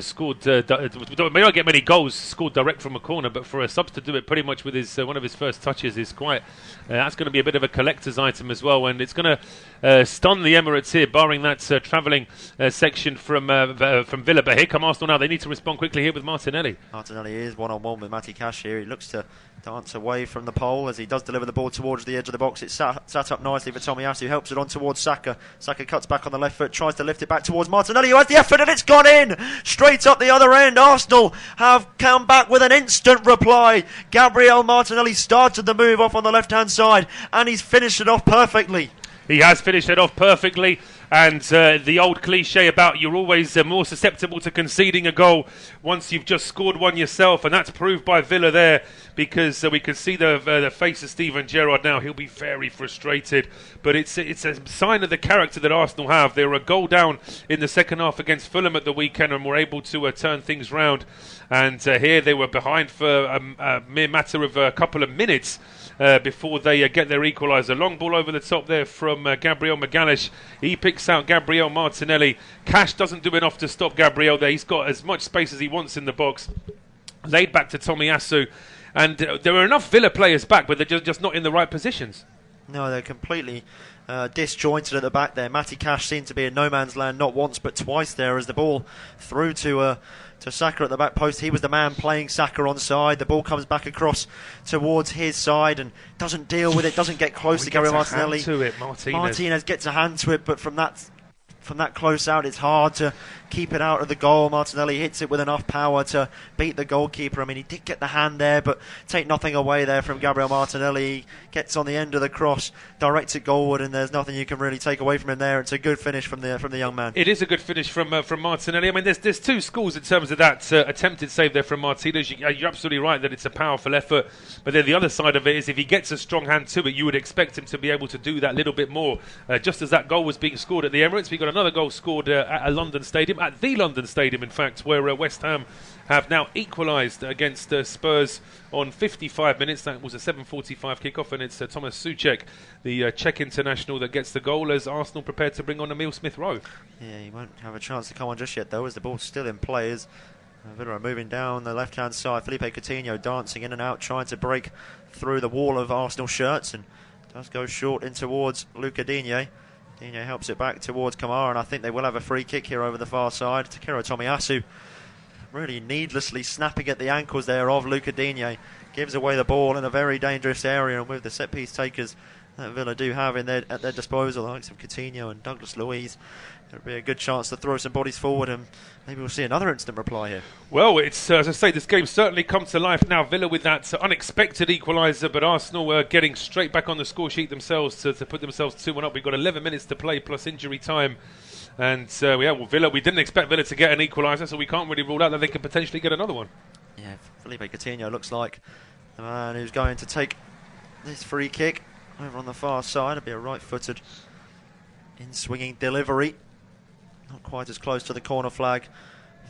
scored. We don't get many goals scored direct from a corner, but for a sub to do it pretty much with his one of his first touches is quite. That's going to be a bit of a collector's item as well, and it's going to stun the Emirates here, barring that travelling section from Villa. But here come Arsenal now. They need to respond quickly here with Martinelli. Martinelli is one-on-one with Matty Cash here. He looks to dance away from the pole as he does deliver the ball towards the edge of the box. It's sat up nicely for Tomiyasu, helps it on towards Saka. Saka cuts back on the left foot, tries to lift it back towards Martinelli, who has the effort, and it's gone in straight up the other end. Arsenal have come back with an instant reply. Gabriel Martinelli started the move off on the left hand side, and he's finished it off perfectly. He has finished it off perfectly, and the old cliche about you're always more susceptible to conceding a goal once you've just scored one yourself, and that's proved by Villa there, because we can see the face of Steven Gerrard now. He'll be very frustrated, but it's a sign of the character that Arsenal have. they were a goal down in the second half against Fulham at the weekend and were able to turn things round, and here they were behind for a mere matter of a couple of minutes before they get their equaliser. Long ball over the top there from Gabriel Magalhaes. He picks out Gabriel Martinelli. Cash doesn't do enough to stop Gabriel there. He's got as much space as he wants in the box. Laid back to Tomiyasu. And there are enough Villa players back, but they're just not in the right positions. No, they're completely disjointed at the back there. Matty Cash seemed to be in no man's land, not once but twice there, as the ball through to Saka at the back post. He was the man playing Saka on side. The ball comes back across towards his side and doesn't deal with it, doesn't get close to Gabriel Martinelli. Martinez gets a hand to it, but from that close out, it's hard to keep it out of the goal. Martinelli hits it with enough power to beat the goalkeeper. I mean, he did get the hand there, but take nothing away there from Gabriel Martinelli. He gets on the end of the cross, directs it goalward, and there's nothing you can really take away from him there. It's a good finish from the young man. It is a good finish from Martinelli. I mean, there's 2 schools in terms of that attempted save there from Martinez. You're absolutely right that it's a powerful effort, but then the other side of it is if he gets a strong hand to it, you would expect him to be able to do that little bit more. Just as that goal was being scored at the Emirates, we got another goal scored at the London Stadium, in fact, where West Ham have now equalised against Spurs on 55 minutes. That was a 7:45 kickoff, and it's Thomas Souček, the Czech international, that gets the goal as Arsenal prepared to bring on Emil Smith-Rowe. Yeah, he won't have a chance to come on just yet, though, as the ball's still in play. As Villa are moving down the left-hand side. Felipe Coutinho dancing in and out, trying to break through the wall of Arsenal shirts, and does go short in towards Luca Digne. Digne helps it back towards Kamara, and I think they will have a free kick here over the far side. Takehiro Tomiyasu really needlessly snapping at the ankles there of Luca Digne. Gives away the ball in a very dangerous area, and with the set-piece takers that Villa do have at their disposal, the likes of Coutinho and Douglas Luiz, it'll be a good chance to throw some bodies forward, and maybe we'll see another instant reply here. Well, it's as I say, this game certainly come to life now. Villa with that unexpected equaliser, but Arsenal getting straight back on the score sheet themselves to put themselves 2-1 up. We've got 11 minutes to play plus injury time, and Villa, we didn't expect Villa to get an equaliser, so we can't really rule out that they could potentially get another one. Yeah, Felipe Coutinho looks like the man who's going to take this free kick over on the far side. It'll be a right-footed in-swinging delivery. Not quite as close to the corner flag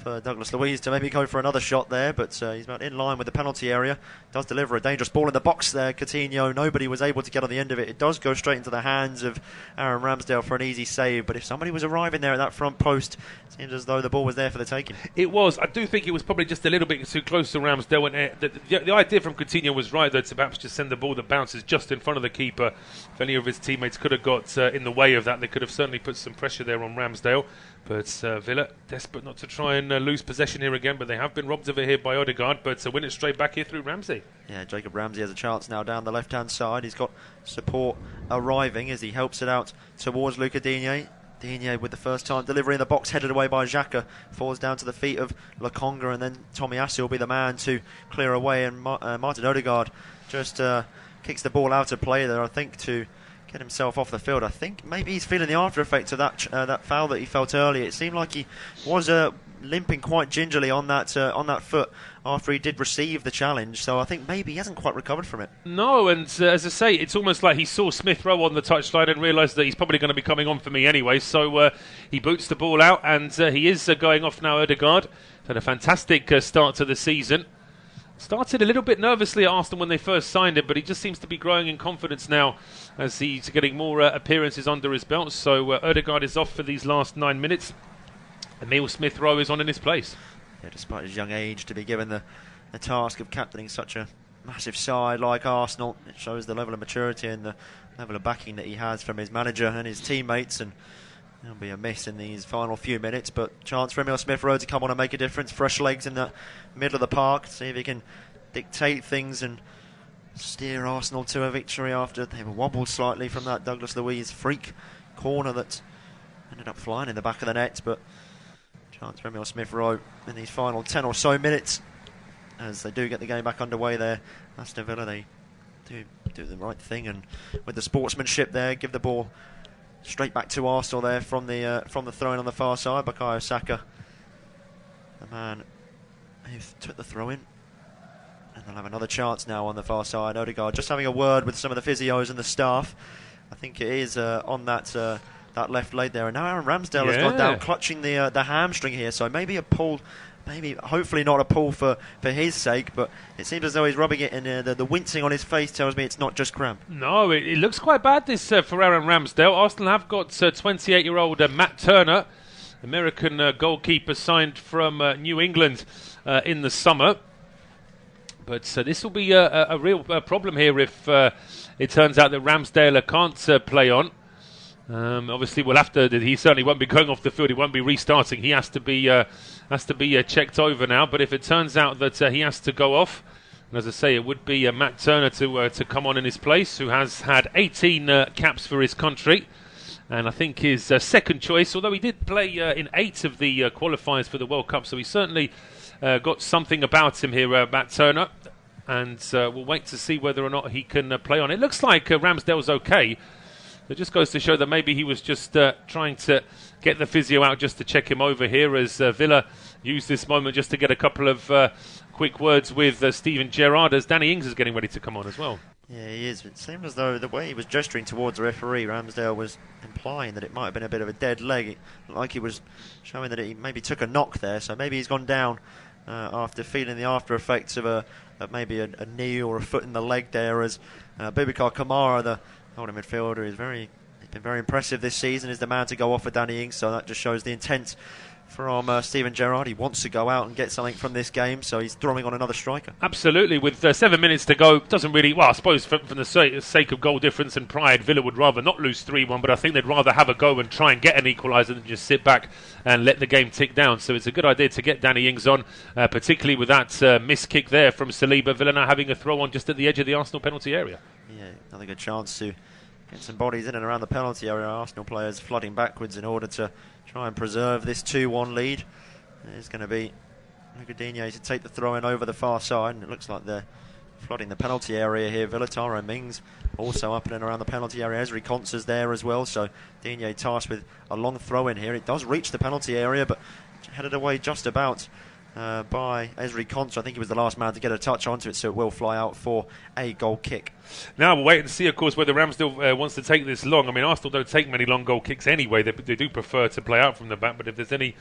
for Douglas Luiz to maybe go for another shot there, but he's about in line with the penalty area. Does deliver a dangerous ball in the box there, Coutinho. Nobody was able to get on the end of it. It does go straight into the hands of Aaron Ramsdale for an easy save, but if somebody was arriving there at that front post, it seems as though the ball was there for the taking. It was. I do think it was probably just a little bit too close to Ramsdale. And the idea from Coutinho was right, though, to perhaps just send the ball that bounces just in front of the keeper. If any of his teammates could have got in the way of that, they could have certainly put some pressure there on Ramsdale. But Villa, desperate not to try and lose possession here again, but they have been robbed of it here by Odegaard, but win it straight back here through Ramsey. Yeah, Jacob Ramsey has a chance now down the left-hand side. He's got support arriving as he helps it out towards Luca Digne. Digne with the first time delivery in the box, headed away by Xhaka, falls down to the feet of Lokonga, and then Tomiyasu will be the man to clear away, and Martin Odegaard just kicks the ball out of play there, I think, to get himself off the field. I think maybe he's feeling the after effects of that foul that he felt earlier. It seemed like he was limping quite gingerly on that foot after he did receive the challenge, so I think maybe he hasn't quite recovered from it. No, and as I say, it's almost like he saw Smith Rowe on the touchline and realised that he's probably going to be coming on for me anyway, so he boots the ball out, and he is going off now. Odegaard had a fantastic start to the season. Started a little bit nervously at Arsenal when they first signed him, but he just seems to be growing in confidence now as he's getting more appearances under his belt. So Odegaard is off for these last 9 minutes. Emile Smith-Rowe is on in his place. Yeah, despite his young age, to be given the task of captaining such a massive side like Arsenal, it shows the level of maturity and the level of backing that he has from his manager and his teammates, and there'll be a miss in these final few minutes, but chance for Emile Smith-Rowe to come on and make a difference. Fresh legs in the middle of the park, see if he can dictate things and steer Arsenal to a victory after they were wobbled slightly from that Douglas Luiz freak corner that ended up flying in the back of the net. But chance for Emile Smith-Rowe in these final 10 or so minutes as they do get the game back underway there. Aston Villa, they do the right thing, and with the sportsmanship there, give the ball straight back to Arsenal there from the throw-in on the far side. Bukayo Saka, the man who took the throw-in. And they'll have another chance now on the far side. Odegaard just having a word with some of the physios and the staff. I think it is on that left leg there. And now Aaron Ramsdale has gone down, clutching the hamstring here. So maybe a pull, hopefully not a pull for his sake, but it seems as though he's rubbing it in the wincing on his face tells me it's not just cramp. No, it looks quite bad this for Aaron Ramsdale. Arsenal have got 28-year-old Matt Turner, American goalkeeper signed from New England in the summer. But this will be a real problem here if it turns out that Ramsdale can't play on. Obviously, we'll have to. He certainly won't be going off the field. He won't be restarting. He has to be checked over now. But if it turns out that he has to go off, and as I say, it would be Matt Turner to come on in his place, who has had 18 caps for his country. And I think his second choice, although he did play in 8 of the qualifiers for the World Cup, so he certainly got something about him here, Matt Turner. And we'll wait to see whether or not he can play on. It looks like Ramsdale's okay. It just goes to show that maybe he was just trying to get the physio out just to check him over here, as Villa used this moment just to get a couple of quick words with Steven Gerrard, as Danny Ings is getting ready to come on as well. Yeah, he is. It seemed as though the way he was gesturing towards the referee, Ramsdale was implying that it might have been a bit of a dead leg. It looked like he was showing that he maybe took a knock there, so maybe he's gone down after feeling the after effects of maybe a knee or a foot in the leg there, as Boubacar Kamara, the holding midfielder, he's been very impressive this season, is the man to go off for Danny Ings, so that just shows the intent from Steven Gerrard. He wants to go out and get something from this game, so he's throwing on another striker. Absolutely, with 7 minutes to go, doesn't really, well, I suppose from the sake of goal difference and pride, Villa would rather not lose 3-1, but I think they'd rather have a go and try and get an equaliser than just sit back and let the game tick down. So it's a good idea to get Danny Ings on, particularly with that missed kick there from Saliba. Villa now having a throw on just at the edge of the Arsenal penalty area. Yeah, another good chance to get some bodies in and around the penalty area. Arsenal players flooding backwards in order to try and preserve this 2-1 lead. It's going to be Luca Digne to take the throw in over the far side, and it looks like they're flooding the penalty area here. Villataro Mings also up in and around the penalty area. Ezri Konsa's there as well, so Digne tasked with a long throw in here. It does reach the penalty area, but headed away just about by Ezri Konsa. I think he was the last man to get a touch onto it, so it will fly out for a goal kick. Now we'll wait and see, of course, whether Ramsdale wants to take this long. I mean, Arsenal don't take many long goal kicks anyway. They do prefer to play out from the back, but if there's any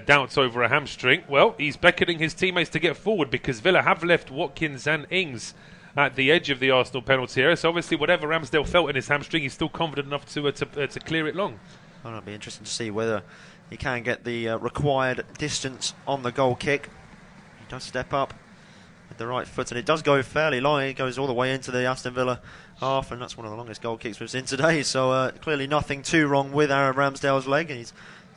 doubts over a hamstring, well, he's beckoning his teammates to get forward because Villa have left Watkins and Ings at the edge of the Arsenal penalty area. So obviously, whatever Ramsdale felt in his hamstring, he's still confident enough to clear it long. Well, it'll be interesting to see whether he can get the required distance on the goal kick. He does step up with the right foot, and it does go fairly long. It goes all the way into the Aston Villa half, and that's one of the longest goal kicks we've seen today. So clearly nothing too wrong with Aaron Ramsdale's leg, and he's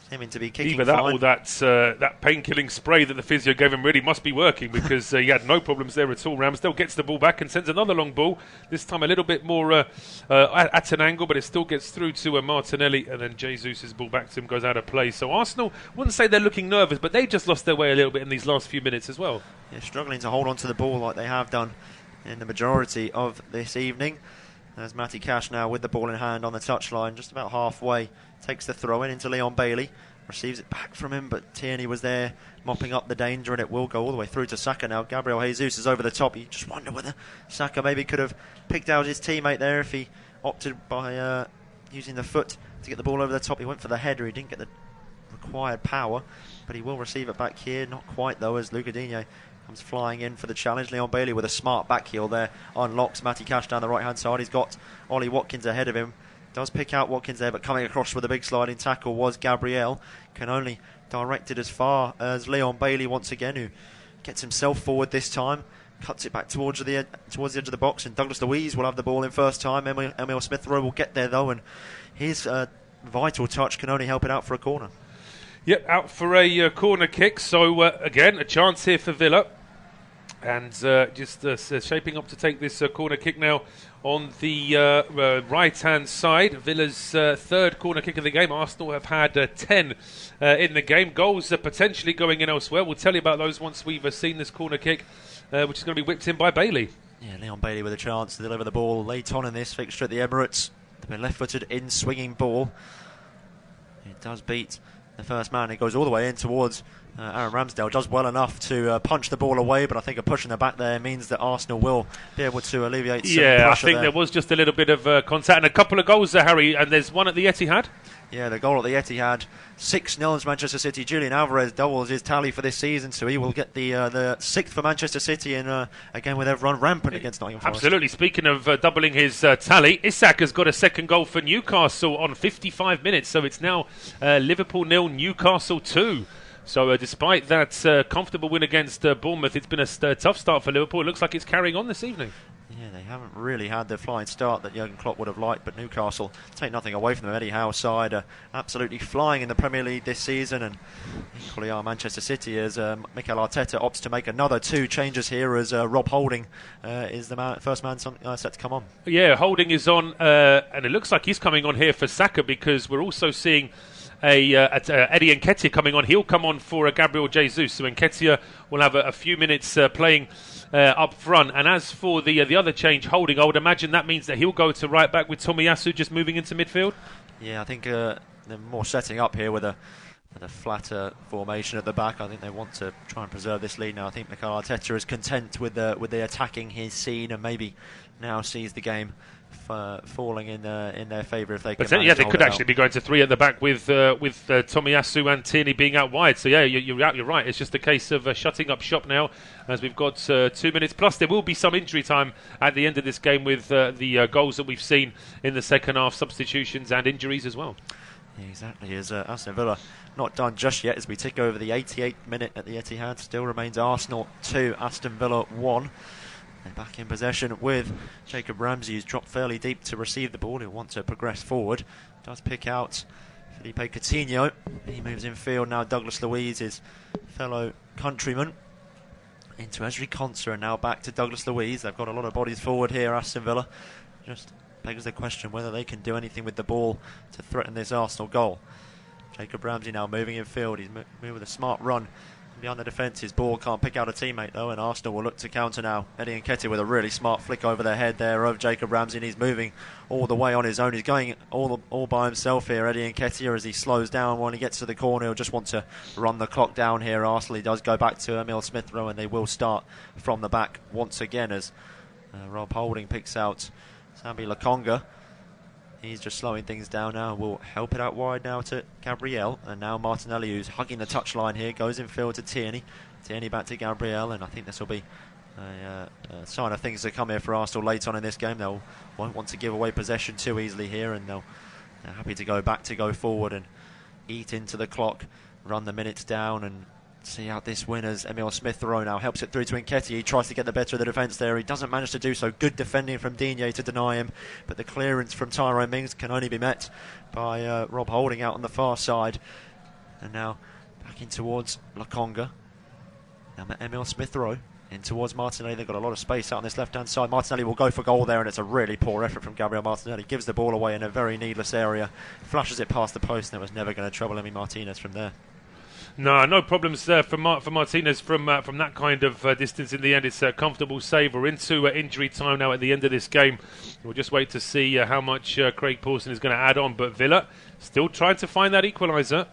seeming to be kicking either that fine. or that pain-killing spray that the physio gave him really must be working, because he had no problems there at all. Ramsdale gets the ball back and sends another long ball, this time a little bit more at an angle, but it still gets through to Martinelli, and then Jesus' ball back to him goes out of play. So Arsenal, wouldn't say they're looking nervous, but they just lost their way a little bit in these last few minutes as well. Yeah, struggling to hold on to the ball like they have done in the majority of this evening. There's Matty Cash now with the ball in hand on the touchline, just about halfway. Takes the throw in into Leon Bailey. Receives it back from him, but Tierney was there mopping up the danger, and it will go all the way through to Saka now. Gabriel Jesus is over the top. You just wonder whether Saka maybe could have picked out his teammate there if he opted by using the foot to get the ball over the top. He went for the header. He didn't get the required power, but he will receive it back here. Not quite, though, as Luca Digne comes flying in for the challenge. Leon Bailey with a smart back heel there unlocks Matty Cash down the right-hand side. He's got Ollie Watkins ahead of him. Does pick out Watkins there, but coming across with a big sliding tackle was Gabriel. Can only direct it as far as Leon Bailey once again, who gets himself forward this time. Cuts it back towards the edge of the box, and Douglas Luiz will have the ball in first time. Emil Smith-Rowe will get there though, and his vital touch can only help it out for a corner. Yep, out for a corner kick. So again, a chance here for Villa. And just shaping up to take this corner kick now on the right-hand side. Villa's third corner kick of the game. Arsenal have had 10 in the game. Goals are potentially going in elsewhere. We'll tell you about those once we've seen this corner kick, which is going to be whipped in by Bailey. Yeah, Leon Bailey with a chance to deliver the ball late on in this fixture at the Emirates. The left-footed in-swinging ball. It does beat the first man. It goes all the way in towards Aaron Ramsdale. Does well enough to punch the ball away, but I think a push in the back there means that Arsenal will be able to alleviate some pressure. Yeah, I think there was just a little bit of contact and a couple of goals there, Harry, and there's one at the Etihad. Yeah, the goal at the Etihad, 6-0 to Manchester City. Julian Alvarez doubles his tally for this season, so he will get the sixth for Manchester City, and again with everyone rampant against Nottingham Forest. Absolutely. Speaking of doubling his tally, Isak has got a second goal for Newcastle on 55 minutes, so it's now Liverpool 0, Newcastle 2. So despite that comfortable win against Bournemouth, it's been a tough start for Liverpool. It looks like it's carrying on this evening. Yeah, they haven't really had the flying start that Jurgen Klopp would have liked, but Newcastle take nothing away from them. Eddie Howe's side absolutely flying in the Premier League this season, and equally are Manchester City as Mikel Arteta opts to make another 2 changes here as Rob Holding is the first man set to come on. Yeah, Holding is on, and it looks like he's coming on here for Saka, because we're also seeing Eddie Nketiah coming on. He'll come on for Gabriel Jesus, so Nketiah will have a few minutes playing up front. And as for the other change, Holding, I would imagine that means that he'll go to right back with Tomiyasu just moving into midfield. Yeah, I think they're more setting up here with a flatter formation at the back. I think they want to try and preserve this lead now. I think Mikel Arteta is content with the attacking he's seen, and maybe now sees the game falling in their favour if they can. But yeah, they could actually be going to 3 at the back with Tomiyasu and Tierney being out wide. So yeah, you're right. It's just a case of shutting up shop now, as we've got 2 minutes. Plus, there will be some injury time at the end of this game with the goals that we've seen in the second half, substitutions and injuries as well. Yeah, exactly. As Aston Villa not done just yet as we tick over the 88th minute at the Etihad. Still remains Arsenal 2, Aston Villa 1. They're back in possession with Jacob Ramsey, who's dropped fairly deep to receive the ball. He'll want to progress forward. Does pick out Felipe Coutinho. He moves in field now. Douglas Luiz, his fellow countryman, into Ezri Konsa, and now back to Douglas Luiz. They've got a lot of bodies forward here, Aston Villa. Just begs the question whether they can do anything with the ball to threaten this Arsenal goal. Jacob Ramsey now moving in field. He's moving with a smart run behind the defence. His ball can't pick out a teammate though, and Arsenal will look to counter now. Eddie Nketiah with a really smart flick over their head there of Jacob Ramsey, and he's moving all the way on his own. He's going all by himself here, Eddie Nketiah, as he slows down. When he gets to the corner, he'll just want to run the clock down here. Arsenal, he does go back to Emile Smith-Rowe, and they will start from the back once again as Rob Holding picks out Sambi Lokonga. He's just slowing things down now. We'll help it out wide now to Gabriel. And now Martinelli, who's hugging the touchline here, goes in field to Tierney. Tierney back to Gabriel, and I think this will be a sign of things to come here for Arsenal late on in this game. They won't want to give away possession too easily here, and they're happy to go back, to go forward and eat into the clock, run the minutes down, and see out this win as Emile Smith-Rowe now helps it through to Nketiah. He tries to get the better of the defence there. He doesn't manage to do so. Good defending from Digne to deny him, but the clearance from Tyrone Mings can only be met by Rob Holding out on the far side. And now back in towards Lokonga. Now Emile Smith-Rowe in towards Martinelli. They've got a lot of space out on this left-hand side. Martinelli will go for goal there, and it's a really poor effort from Gabriel Martinelli. Gives the ball away in a very needless area. Flashes it past the post, and it was never going to trouble Emi Martinez from there. No problems for Martinez from that kind of distance. In the end, it's a comfortable save. We're into injury time now at the end of this game. We'll just wait to see how much Craig Pawson is going to add on. But Villa still trying to find that equaliser.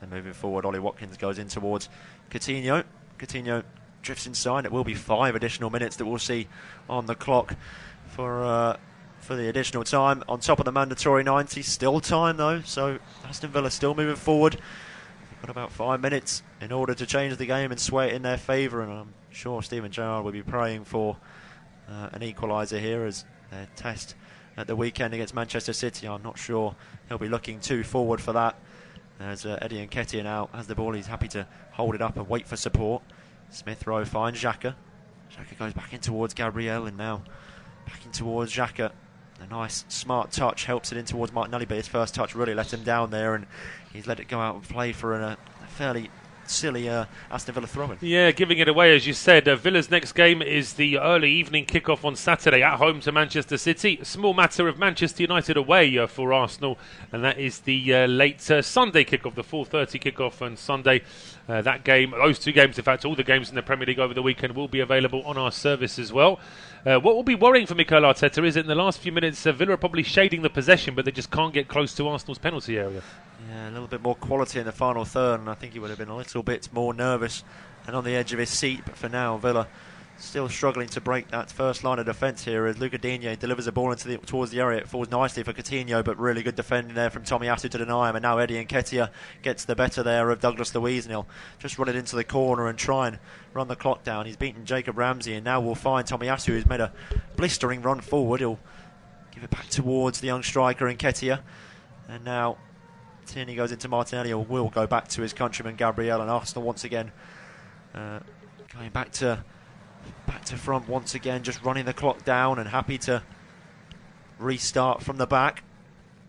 And moving forward, Ollie Watkins goes in towards Coutinho. Coutinho drifts inside. It will be 5 additional minutes that we'll see on the clock for the additional time. On top of the mandatory 90, still time though. So Aston Villa still moving forward. Got about 5 minutes in order to change the game and sway it in their favour, and I'm sure Steven Gerrard will be praying for an equaliser here as their test at the weekend against Manchester City. I'm not sure he'll be looking too forward for that, as Eddie Nketiah now has the ball. He's happy to hold it up and wait for support. Smith-Rowe finds Xhaka. Xhaka goes back in towards Gabriel, and now back in towards Xhaka. A nice smart touch helps it in towards Martinelli, but his first touch really let him down there, and he's let it go out and play for a fairly silly Aston Villa throw-in. Yeah, giving it away, as you said. Villa's next game is the early evening kick-off on Saturday at home to Manchester City. A small matter of Manchester United away for Arsenal, and that is the late Sunday kick-off, the 4:30 kick-off on Sunday. That game, those two games, in fact, all the games in the Premier League over the weekend will be available on our service as well. What will be worrying for Mikel Arteta is that in the last few minutes, Villa are probably shading the possession, but they just can't get close to Arsenal's penalty area. Yeah, a little bit more quality in the final third, and I think he would have been a little bit more nervous and on the edge of his seat. But for now, Villa still struggling to break that first line of defence here as Luca Digne delivers a ball towards the area. It falls nicely for Coutinho, but really good defending there from Tomiyasu to deny him. And now Eddie Nketiah gets the better there of Douglas Luiz, and he'll just run it into the corner and try and run the clock down. He's beaten Jacob Ramsey, and now we'll find Tomiyasu, who's made a blistering run forward. He'll give it back towards the young striker Nketiah, and now Tierney goes into Martinelli, or will go back to his countryman Gabriel, and Arsenal once again going back to front once again, just running the clock down and happy to restart from the back.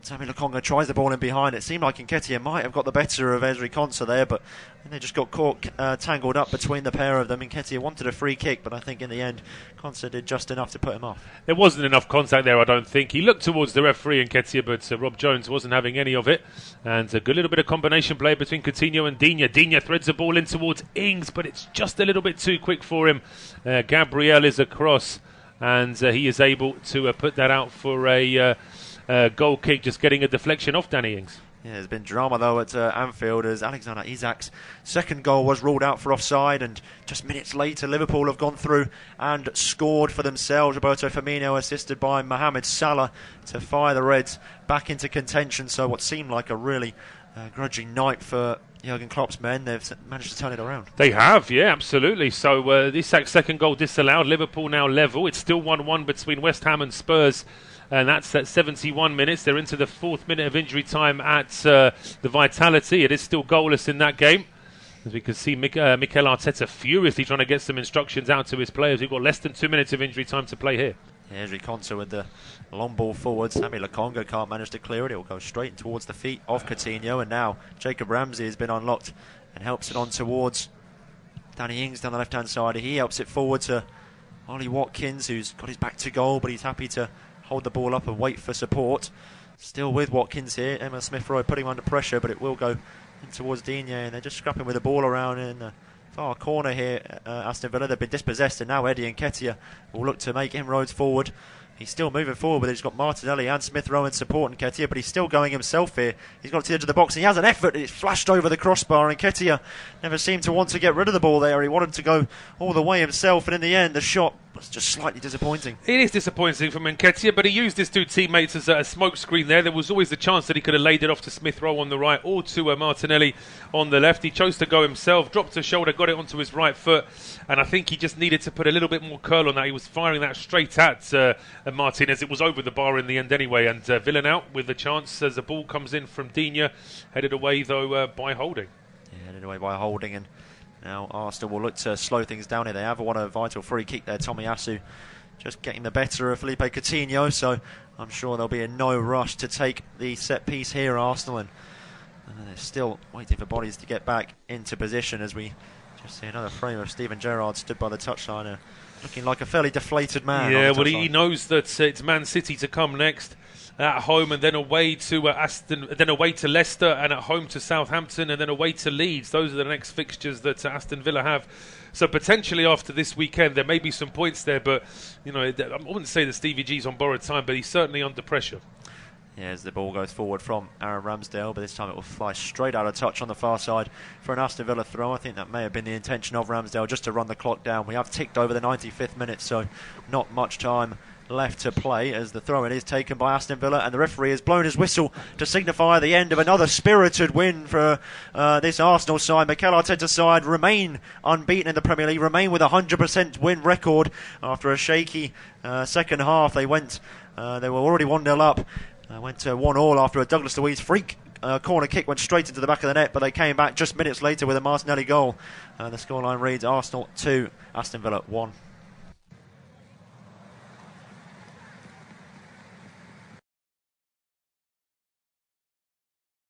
Sambi Lokonga tries the ball in behind. It seemed like Nketiah might have got the better of Ezri Konsa there, but they just got caught tangled up between the pair of them. Nketiah wanted a free kick, but I think in the end Konsa did just enough to put him off. There wasn't enough contact there, I don't think. He looked towards the referee, Nketiah, but Rob Jones wasn't having any of it. And a good little bit of combination play between Coutinho and Digne. Digne threads the ball in towards Ings, but it's just a little bit too quick for him. Gabriel is across, and he is able to put that out for a goal kick, just getting a deflection off Danny Ings. Yeah, there's been drama though at Anfield as Alexander Isak's second goal was ruled out for offside, and just minutes later Liverpool have gone through and scored for themselves. Roberto Firmino assisted by Mohamed Salah to fire the Reds back into contention. So what seemed like a really grudging night for Jurgen Klopp's men, they've managed to turn it around. They have, yeah, absolutely. So Isak's second goal disallowed. Liverpool now level. It's still 1-1 between West Ham and Spurs. And that's at 71 minutes. They're into the 4th minute of injury time at the Vitality. It is still goalless in that game. As we can see, Mikel Arteta furiously trying to get some instructions out to his players. We've got less than 2 minutes of injury time to play here. Yeah, Ezri Konsa with the long ball forward. Sambi Lokonga can't manage to clear it. It will go straight towards the feet of Coutinho. And now Jacob Ramsey has been unlocked and helps it on towards Danny Ings down the left-hand side. He helps it forward to Ollie Watkins, who's got his back to goal, but he's happy to hold the ball up and wait for support. Still with Watkins here. Emile Smith-Rowe putting him under pressure, but it will go in towards Digne, and they're just scrapping with the ball around in the far corner here. Aston Villa, they've been dispossessed, and now Eddie Nketiah will look to make inroads forward. He's still moving forward, but he's got Martinelli and Smith Rowe in support Nketiah, but he's still going himself here. He's got to the edge of the box, and he has an effort. It's flashed over the crossbar, and Nketiah never seemed to want to get rid of the ball there. He wanted to go all the way himself, and in the end, the shot was just slightly disappointing. It is disappointing from Nketiah, but he used his two teammates as a smoke screen there. There was always the chance that he could have laid it off to Smith Rowe on the right or to Martinelli on the left. He chose to go himself, dropped a shoulder, got it onto his right foot, and I think he just needed to put a little bit more curl on that. He was firing that straight at Martinez. It was over the bar in the end anyway, and Villa out with the chance as the ball comes in from Digne, headed away though by Holding. Yeah, headed away by Holding, and now Arsenal will look to slow things down here. They have won a vital free kick there. Tomiyasu just getting the better of Felipe Coutinho, so I'm sure there'll be no rush to take the set piece here, Arsenal, and they're still waiting for bodies to get back into position as we just see another frame of Steven Gerrard stood by the touchline, looking like a fairly deflated man. Yeah, well, he knows that it's Man City to come next. At home, and then away to then away to Leicester, and at home to Southampton, and then away to Leeds. Those are the next fixtures that Aston Villa have. So potentially after this weekend, there may be some points there, but you know, I wouldn't say that Stevie G's on borrowed time, but he's certainly under pressure. Yeah, as the ball goes forward from Aaron Ramsdale, but this time it will fly straight out of touch on the far side for an Aston Villa throw. I think that may have been the intention of Ramsdale, just to run the clock down. We have ticked over the 95th minute, so not much time left to play as the throw-in is taken by Aston Villa, and the referee has blown his whistle to signify the end of another spirited win for this Arsenal side. Mikel Arteta's side remain unbeaten in the Premier League, remain with a 100% win record after a shaky second half. They were already 1-0 up, went to 1-1 after a Douglas Luiz freak corner kick went straight into the back of the net, but they came back just minutes later with a Martinelli goal. The scoreline reads Arsenal 2, Aston Villa 1.